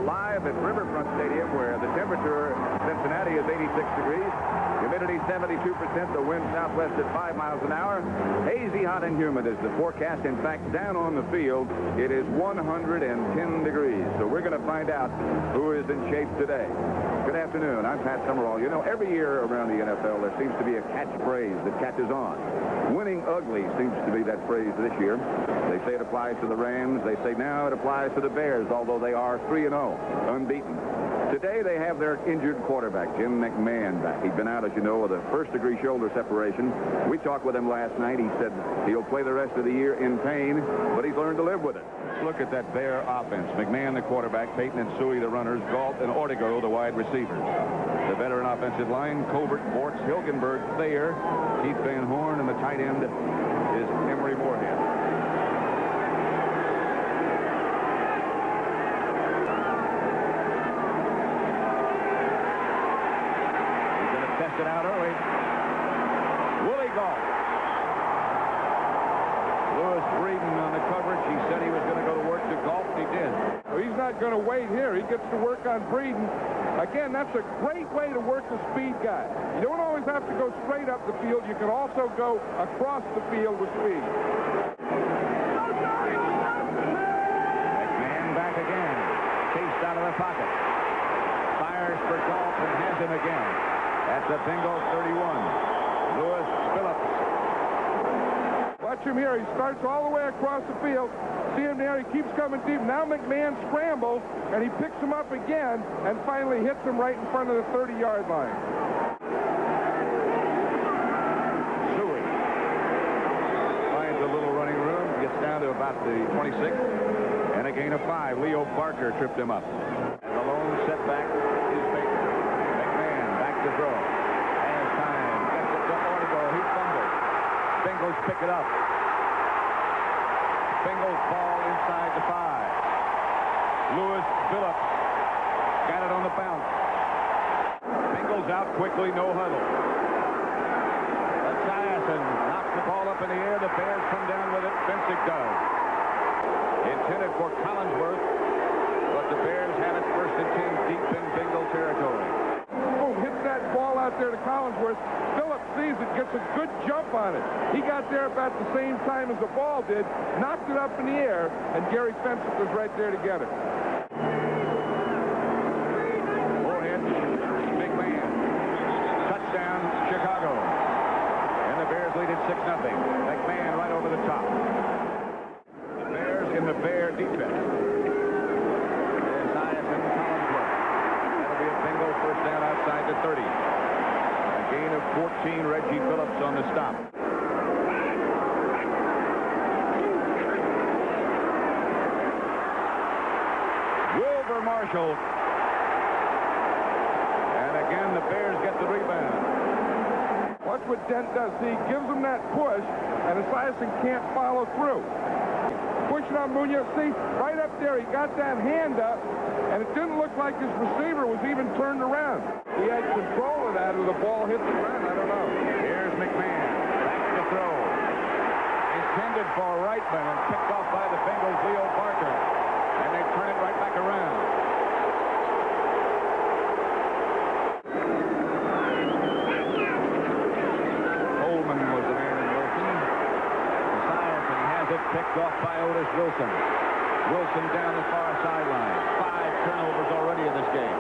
live at Riverfront Stadium, where the temperature in Cincinnati is 86 degrees. Humidity 72%, the wind southwest at 5 miles an hour. Hazy, hot, and humid is the forecast. In fact, down on the field, it is 110 degrees. So we're going to find out who is in shape today. Good afternoon. I'm Pat Summerall. You know, every year around the NFL, there seems to be a catchphrase that catches on. Winning ugly seems to be that phrase this year. They say it applies to the Rams. They say now it applies to the Bears, although they are 3-0, unbeaten. Today they have their injured quarterback, Jim McMahon, back. He'd been out, as you know, with a first-degree shoulder separation. We talked with him last night. He said he'll play the rest of the year in pain, but he's learned to live with it. Look at that Bear offense. McMahon, the quarterback, Payton and Suey, the runners, Galt and Ortego, the wide receivers. The veteran offensive line, Covert, Bortz, Hilgenberg, Thayer, Keith Van Horn, and the tight end is Emory Moorhead. He's going to test it out early. Willie Galt. Lewis Breeden on the coverage. He said he was going to go to work to Galt. He did. Well, he's not going to wait here. He gets to work on Breeden. Again, that's a great way to work the speed guy. You don't always have to go straight up the field. You can also go across the field with speed. McMahon back again. Chased out of the pocket. Fires for Galt and has him again. That's a Bengals 31. Lewis Phillips. Watch him here. He starts all the way across the field. See him there. He keeps coming deep. Now McMahon scrambles, and he picks him up again and finally hits him right in front of the 30-yard line. Suey finds a little running room. Gets down to about the 26. And a gain of 5. Leo Barker tripped him up. And the lone setback is Payton. McMahon back to throw. Has time. Gets it to Ortego. He fumbles. Bengals pick it up. Bengals ball inside the 5. Lewis Phillips got it on the bounce. Bengals out quickly, no huddle. Esiason knocks the ball up in the air. The Bears come down with it. Fensick does. Intended for Collinsworth, but the Bears have it first and 10 deep in Bengal territory. Oh, hits that ball out there to Collinsworth. Phillips sees it, gets a good jump on it. He got there about the same time as the ball did, knocked it up in the air, and Gary Fensick was right there to get it. Moorhead, big man. Touchdown, Chicago. And the Bears lead it 6-0. McMahon right over the top. The Bears in the Bear defense. Esiason, Collinsworth. That'll be a Bengal first down outside the 30. Gain of 14, Reggie Phillips on the stop. Wilbur Marshall. And again, the Bears get the rebound. Watch what Dent does. See, he gives him that push, and Esiason can't follow through. Pushing on Munoz. See, right up there, he got that hand up, and it didn't look like his receiver was even turned around. He had control of that, or the ball hit the ground. I don't know. Here's McMahon. Back to throw. Intended for Reitman and picked off by the Bengals' Leo Barker. And they turn it right back around. Coleman was the man in motion. Esiason has it picked off by Otis Wilson. Wilson down the far sideline. 5 turnovers already in this game.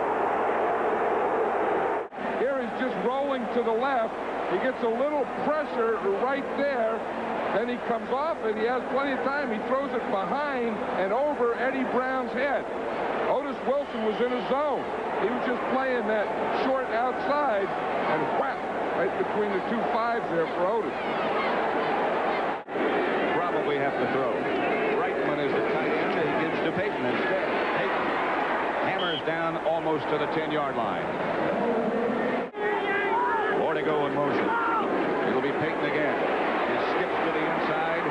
Here he's just rolling to the left. He gets a little pressure right there. Then he comes off it. He has plenty of time. He throws it behind and over Eddie Brown's head. Otis Wilson was in his zone. He was just playing that short outside and whap right between the 2 5s there for Otis. Probably have to throw. Reitman is the tight end. He gives to Payton instead. Payton hammers down almost to the 10-yard line. Ortego in motion. It'll be Payton again. He skips to the inside.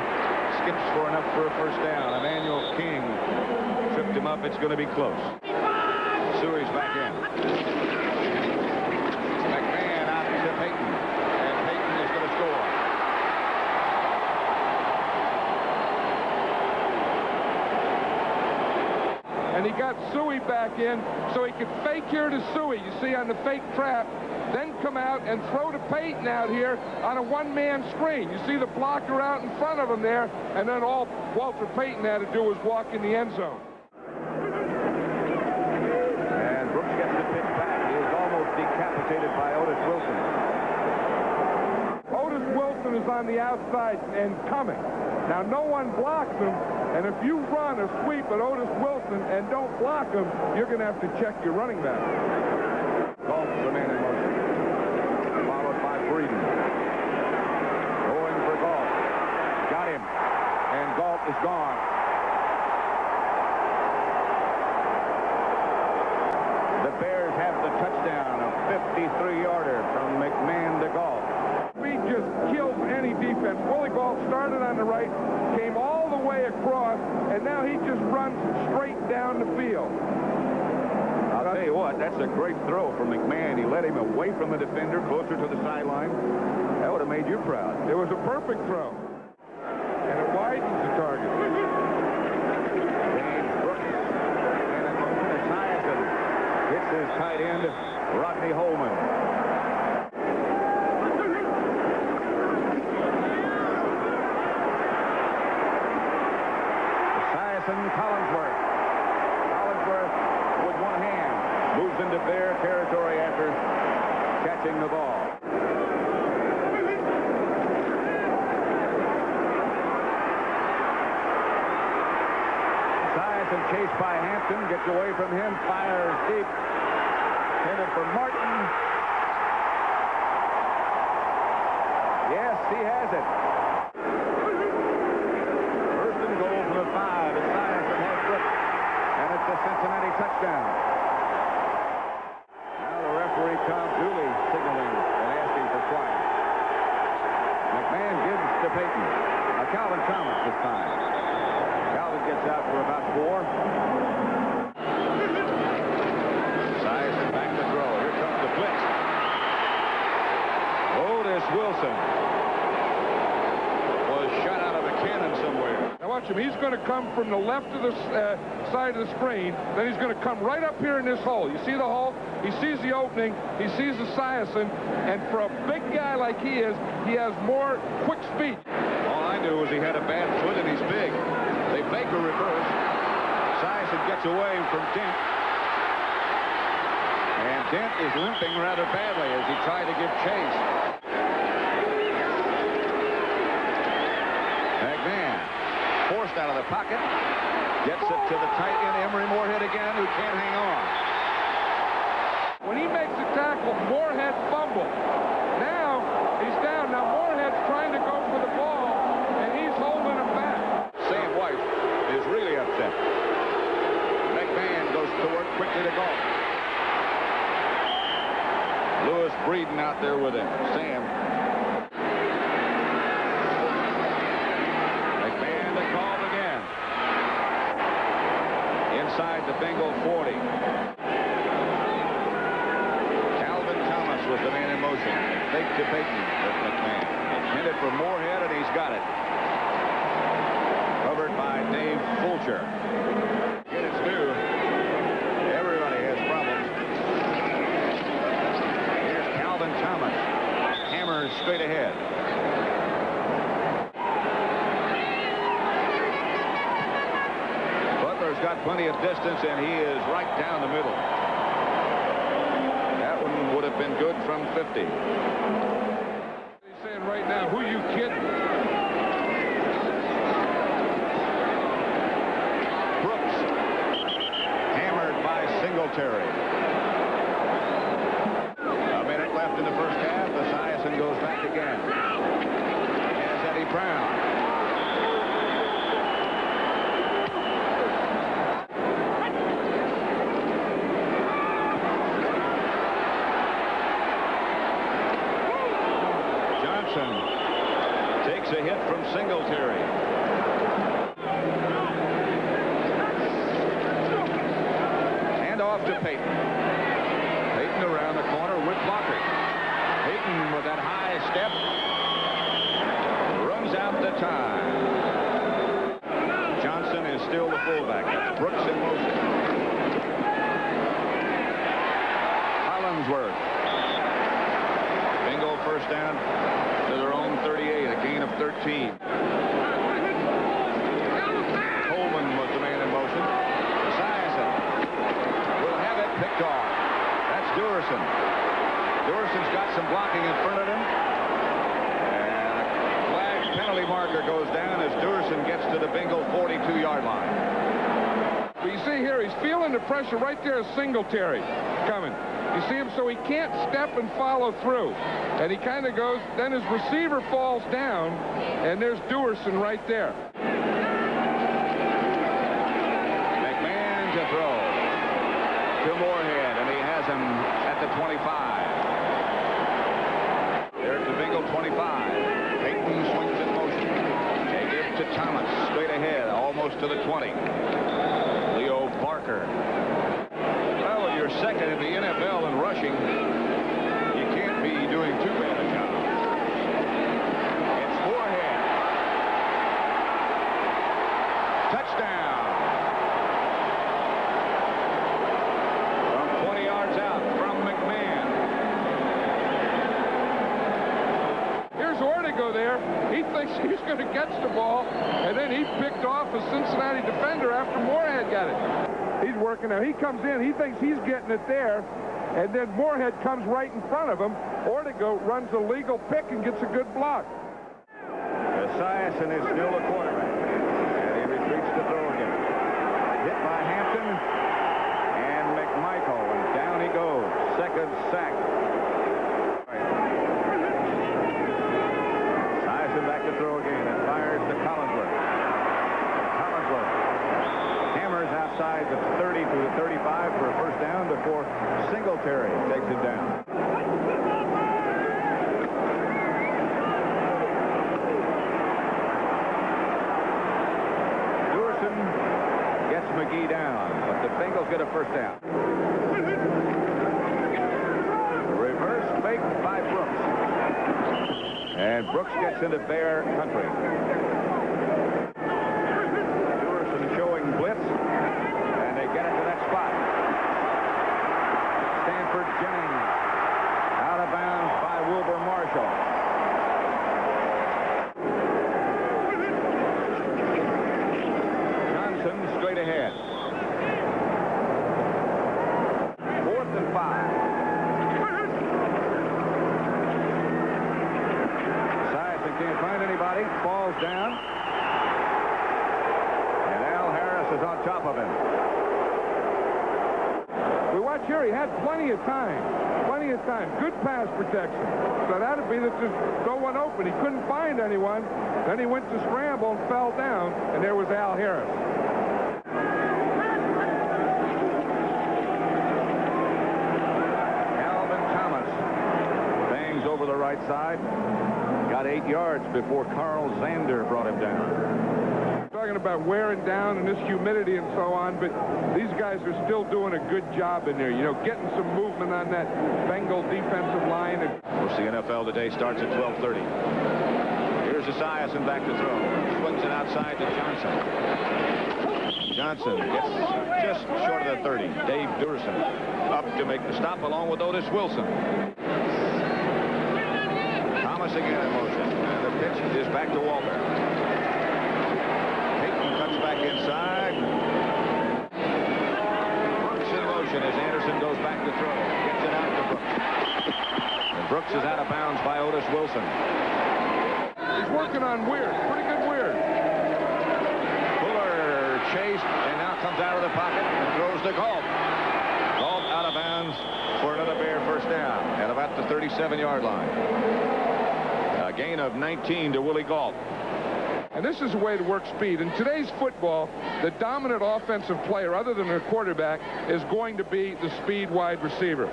Skips for enough for a first down. Emmanuel King tripped him up. It's going to be close. Suey's back in. McMahon out to Payton. And Payton is going to score. And he got Suey back in so he could fake here to Suey, you see, on the fake trap, then come out and throw to Peyton out here on a one-man screen. You see the blocker out in front of him there, and then all Walter Payton had to do was walk in the end zone. And Brooks gets the pitch back. He is almost decapitated by Otis Wilson. Otis Wilson is on the outside and coming. Now, no one blocks him, and if you run a sweep at Otis Wilson and don't block him, you're going to have to check your running back. Galt, the man in motion. Followed by Breeden. Going for Galt. Got him. And Galt is gone. The Bears have the touchdown, a 53-yarder from McMahon to Galt. He just kills any defense. Willie Galt started on the right, came all the way across, and now he just runs straight down the field. I'll tell you what, that's a great throw from McMahon. He led him away from the defender, closer to the sideline. That would have made you proud. It was a perfect throw. And it widens the target. James Brooks. And in motion, Esiason hits his tight end, Rodney Holman. Collinsworth. Collinsworth with one hand moves into Bear territory after catching the ball. Esiason chased by Hampton, gets away from him, fires deep. Intended for Martin. Yes, he has it. First and goal from the 5. Esiason has Brooks, and it's a Cincinnati touchdown. Now the referee, Tom Dooley, signaling and asking for quiet. McMahon gives to Peyton. Calvin Thomas this time. Calvin gets out for about 4. Esiason back to throw. Here comes the blitz. Otis Wilson was shot out of a cannon somewhere. Now watch him. He's going to come from the left of the side of the screen. Then he's going to come right up here in this hole. You see the hole? He sees the opening. He sees Esiason. And for a big guy like he is, he has more quick speed. All I knew was he had a bad foot and he's big. They fake a reverse. Esiason gets away from Dent. And Dent is limping rather badly as he tried to give chase. McMahon forced out of the pocket. Gets it to the tight end, Emery Moorhead again, who can't hang on. When he makes a tackle, Moorhead fumbles. Now he's down. Now Moorhead's trying to go for the ball, and he's holding him back. Sam White is really upset. McMahon goes to work quickly to Galt. Lewis Breeden out there with him. Sam. McMahon to call again. Inside the Bengal 40. Calvin Thomas was the man in motion. Fake to Peyton with McMahon. Intended for Moorhead, and he's got it. Covered by Dave Fulcher. Again, it's new. Everybody has problems. Here's Calvin Thomas. Hammers straight ahead. Butler's got plenty of distance, and he is right down the middle. That one would have been good from 50. He's saying right now, who you kidding? Brooks. Hammered by Singletary. A minute left in the first half. Esiason goes back again. Has Eddie Brown. Takes a hit from Singletary. Hand off to Peyton. Peyton around the corner with blockers. Peyton with that high step runs out the time. Johnson is still the fullback. That's Brooks in motion. Hollingsworth. Bengal first down to their own 38, a gain of 13. Coleman was the man in motion. Esiason will have it picked off. That's Duerson. Duerson's got some blocking in front of him. And a flag penalty marker goes down as Duerson gets to the Bengal 42-yard line. But you see here, he's feeling the pressure right there as Singletary coming. You see him, so he can't step and follow through. And he kind of goes, then his receiver falls down, and there's Duerson right there. McMahon to throw to Moorhead, and he has him at the 25. There's the Bengal 25. Payton swings in motion. They give to Thomas, straight ahead, almost to the 20. Leo Barker. Well, when you're second in the NFL in rushing, you can't be doing too bad a job. It's Moorhead. Touchdown. From 20 yards out from McMahon. Here's Ortega there. He thinks he's going to catch the ball, and then he picked off a Cincinnati defender after Moorhead got it. He's working now. He comes in. He thinks he's getting it there, and then Moorhead comes right in front of him. Ortega runs a legal pick and gets a good block. Esiason is still the quarterback, and he retreats to throw again. Hit by Hampton and McMichael, and down he goes. Second sack. Esiason back to throw again and fires to Collinsworth. Collinsworth hammers outside the 30 to the 35 for a first down before Singletary takes it down. Duerson gets McGee down, but the Bengals get a first down. The reverse fake by Brooks. And Brooks gets into Bear country. Duerson showing blitz, and they get it to that spot. Stanford Jennings out of bounds by Wilbur Marshall. Johnson straight ahead. 4th and 5. Esiason can't find anybody. Falls down. And Al Harris is on top of him. We watch here. He had plenty of time. Plenty of time. Good pass protection. So that'd be that just no one open. He couldn't find anyone. Then he went to scramble and fell down, and there was Al Harris. Alvin Thomas bangs over the right side. Got 8 yards before Carl Zander brought him down. Talking about wearing down and this humidity and so on, but these guys are still doing a good job in there. You know, getting some movement on that Bengal defensive line. Of course, the NFL today starts at 12:30. Here's Esiason back to throw. Swings it outside to Johnson. Johnson gets just short of the 30. Dave Duerson up to make the stop along with Otis Wilson. Thomas again in motion. And the pitch is back to Walter. Payton cuts back inside. Brooks in motion as Anderson goes back to throw. Gets it out to Brooks. And Brooks is out of bounds by Otis Wilson. He's working on Weird. Pretty good Weird. Fuller chased and now comes out of the pocket and throws to Galt. Galt out of bounds for another Bear first down at about the 37-yard line. A gain of 19 to Willie Galt. And this is a way to work speed. In today's football, the dominant offensive player, other than a quarterback, is going to be the speed wide receiver.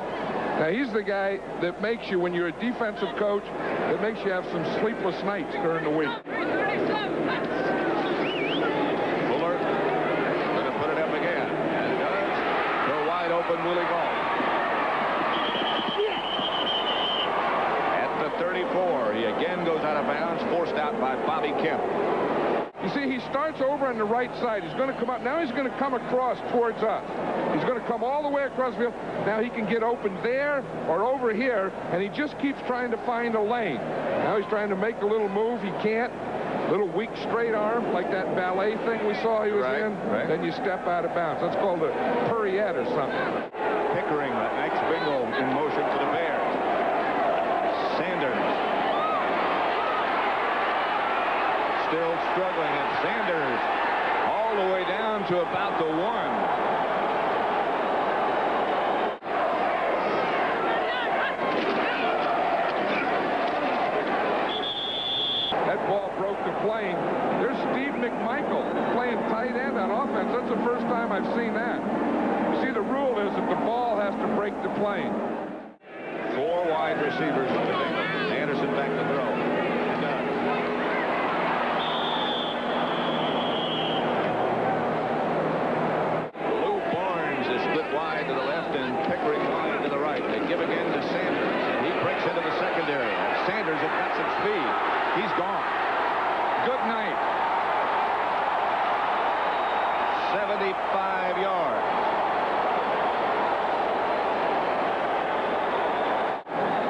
Now, he's the guy that makes you, when you're a defensive coach, that makes you have some sleepless nights during the week. Fuller going to put it up again. And does. Go wide open, Willie Galt. At the 34, he again goes out of bounds, forced out by Bobby Kemp. You see, he starts over on the right side. He's going to come up. Now he's going to come across towards us. He's going to come all the way across the field. Now he can get open there or over here, and he just keeps trying to find a lane. Now he's trying to make a little move. He can't. Little weak straight arm, like that ballet thing we saw he was in. Right. Then you step out of bounds. That's called a Purriette or something. Pickering, that next Bengal, in motion to the Bears. Sanders. Still struggling, and Sanders all the way down to about the 1. That ball broke the plane. There's Steve McMichael playing tight end on offense. That's the first time I've seen that. You see, the rule is that the ball has to break the plane. 4 wide receivers for the Bengals. Anderson back to throw. Done. Lou Barnes is split wide to the left and Pickering wide to the right. They give again to Sanders, and he breaks into the secondary. Sanders has got some speed. He's gone. Good night. 75 yards.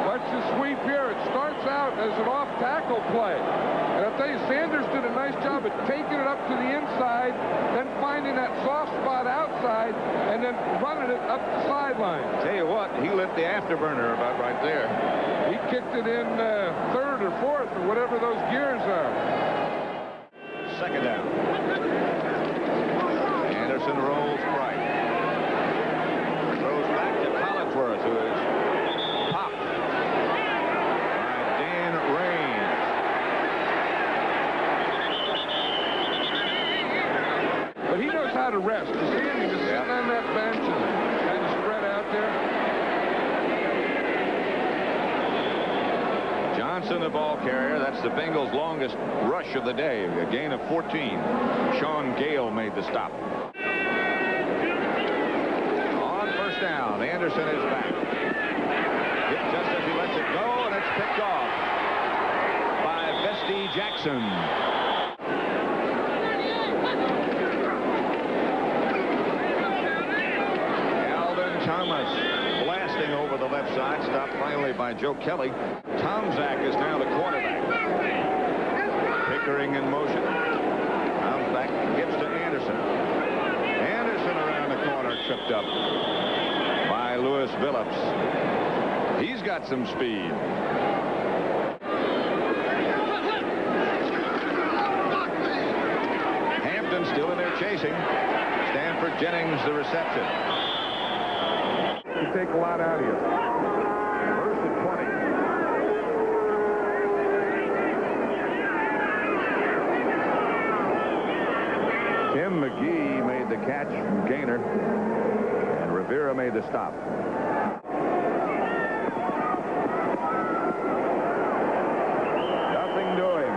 Watch the sweep here. It starts out as an off-tackle play. And I'll tell you, Sanders did a nice job of taking it up to the inside, then finding that soft spot outside, and then running it up the sideline. Tell you what, he lit the afterburner about right there. He kicked it in third or fourth or whatever those gears are. Second down. Anderson rolls right. Throws back to Collinsworth, who is popped by Dan Raines. But he knows how to rest. You see him? He's just sitting on that bench and kind of spread out there. Johnson, the ball carrier. That's the Bengals' longest rush of the day. A gain of 14. Sean Gale made the stop. On first down, Anderson is back. Hit just as he lets it go, and it's picked off by Vesti Jackson. Alvin Thomas blasting over the left side, stopped finally by Joe Kelly. Tomczak is now the quarterback. Pickering in motion. Comes back, gives to Anderson. Anderson around the corner, tripped up by Lewis Phillips. He's got some speed. Hampton still in there chasing. Stanford Jennings the reception. You take a lot out of you. First and 20. Tim McGee made the catch from Gaynor, and Rivera made the stop. Nothing doing.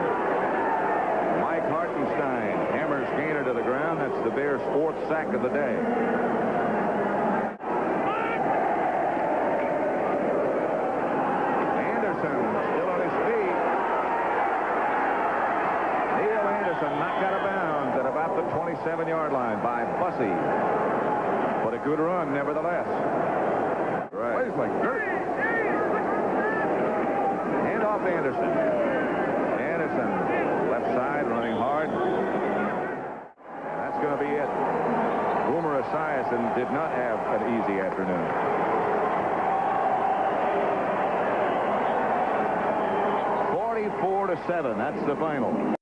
Mike Hartenstein hammers Gaynor to the ground. That's the Bears' 4th sack of the day. Still on his feet. Neil Anderson knocked out of bounds at about the 27-yard line by Bussey. But a good run, nevertheless. Right. Plays like dirt. Hand off Anderson. Anderson, left side, running hard. And that's going to be it. Boomer Esiason did not have an easy afternoon. 44-7. That's the final.